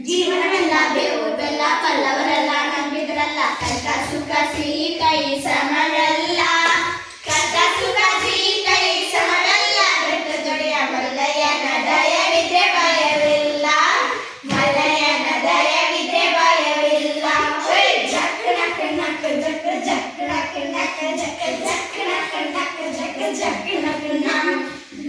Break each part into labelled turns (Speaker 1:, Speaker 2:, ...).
Speaker 1: ಜೀವನವೆಲ್ಲ ಬೇವು ಬೆಲ್ಲ ಪಲ್ಲವರೆಲ್ಲ ನಂಬಿದ್ರಲ್ಲ ಕಷ್ಟ ಸುಖ ಸಿಹಿ ಕೈ ಸಮವೆಲ್ಲ ಕಷ್ಟ ಸುಖ ಸಿಹಿ ಕೈ ಸಮವೆಲ್ಲ ಬೆಟ್ಟ ಜೊಡೆಯ ಮಲ್ಲಯ್ಯನ ದಯವಿದ್ರೆ ಭಯವಿಲ್ಲ ಮಲ್ಲಯ್ಯನ ದಯವಿದ್ರೆ ಭಯವಿಲ್ಲ ಜಕ್ ನಕ್ ನಕ್ ಜಕ್ ಜಕ್ ನಕ್ ನಕ್ ಜಕ್ ಜಕ್ ನಕ್ ನಕ್ ಜಕ್ ಜಕ್ ನಕ್ ನಕ್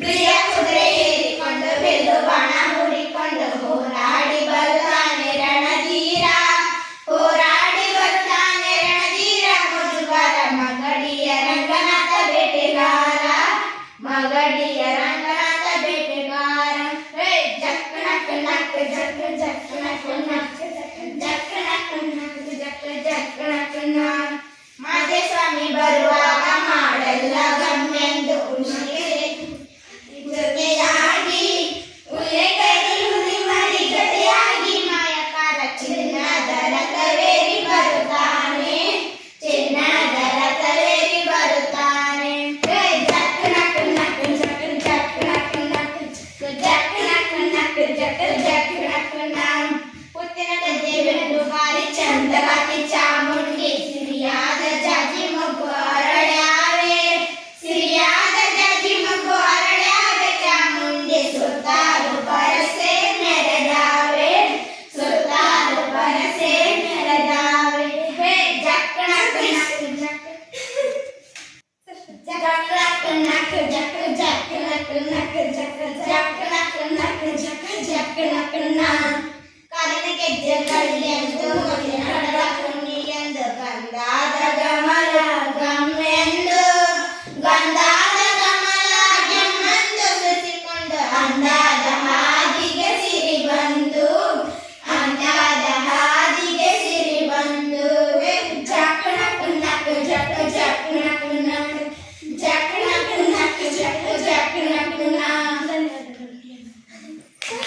Speaker 1: ಪ್ರಿಯ ಕುದುರೆ ಏರಿಕೊಂಡು ಬಿಲ್ಲು ಬಾಣ ಹೂಡಿಕೊಂಡು ಹೋರಾಡಿ ಬರ್ತಾನೆ ರಣಧೀರ ಹೋರಾಡಿ ಬರ್ತಾನೆ ರಣಧೀರ ಮುಜುಗರ ಮಗಡಿಯ ರಂಗನಾಥ ಬೇಟೆಗಾರ ಮಗಡಿಯ ರಂಗನಾಥ ಬೇಟೆಗಾರ ಜಕ್ ನಕ್ ನಕ್ ಜಕ್ ಜಕ್ ನಕ್ ನಕ್ ಜಕ್ ನಕ್ ನಕ್ ಜಕ್ ಜಕ್ ನಕ್ ನಕ್ ಮಾದೇಸ್ವಾಮಿ ಬರುವಾಗ ಮಾಡೆಲ್ಲ